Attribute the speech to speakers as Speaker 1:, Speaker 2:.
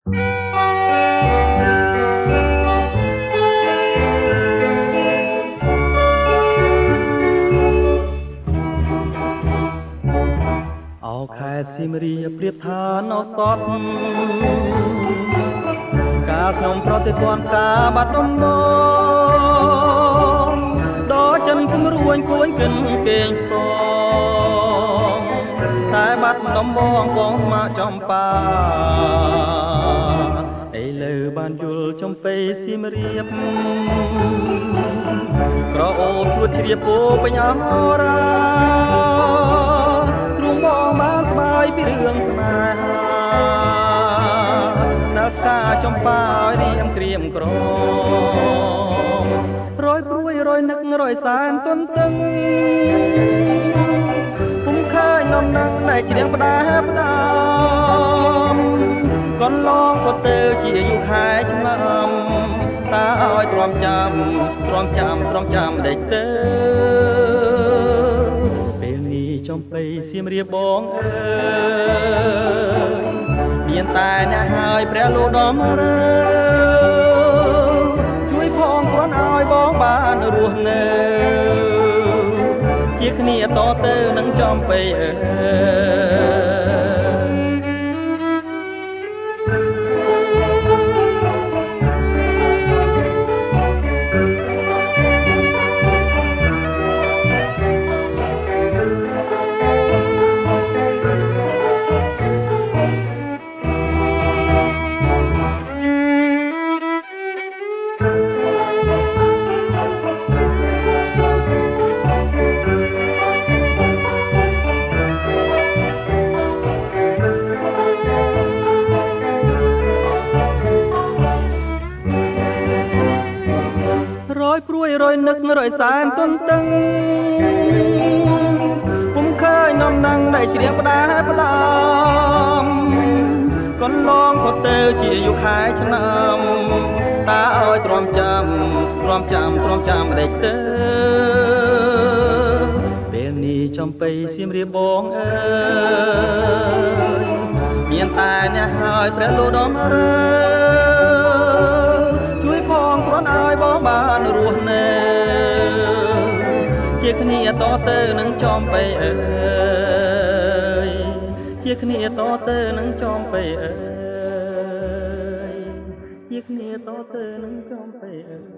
Speaker 1: អោខេត្តសៀមរាបប្រៀបថានៅសតកាលខ្ញុំប្រតិទ័នការបាត់ដំបងដល់ចិនគំរួញគួនគិនគេងផ្សងតែបាត់ដំបងបងស្មាចំបាឥឡូវបានយល់ចំពេសៀមរាបក្រអូបជួតជ្រាបពោពេញអរាបងបានស្បាយពីរឿងស្នេហានៅការចំបាឲ្យរៀមក្រៀមក្រមរយព្រួយរយនឹករយសែនទន្ទឹងពុំឃើញនំនឹងដែលជ្រៀងផ្ដាផ្ដាំកន្លងក៏ទៅជាយូរខែឆ្នាំតើឲ្យទ្រាំចាំដេចទៅចំបៃសៀមរាបបងអើយមានតែអ្នកហើយព្រះលោកដំរើជួយផងគ្រាន់ឲ្យបងបានរស់នៅជាគ្នាតទៅនឹងចំបៃអើយព្រួយរយនឹករយសែនទន្ទឹងពុំឃើញនំនឹងដែលជ្រៀងផ្ដាផ្ដាំកន្លងក៏ទៅជាយូរខែឆ្នាំតើឲ្យទ្រាំចាំដេចទៅពេលនេះចំបៃសៀមរាបបងអើយមានតែអ្នកហើយព្រះលោកដំរើជួយផងគ្រាន់ឲ្យបងបានរស់នៅជាគ្នាតទៅនឹងចំបៃអើយជាគ្នាតទៅនឹងចំបៃអើយជាគ្នាតទៅនឹងចំបៃអើយ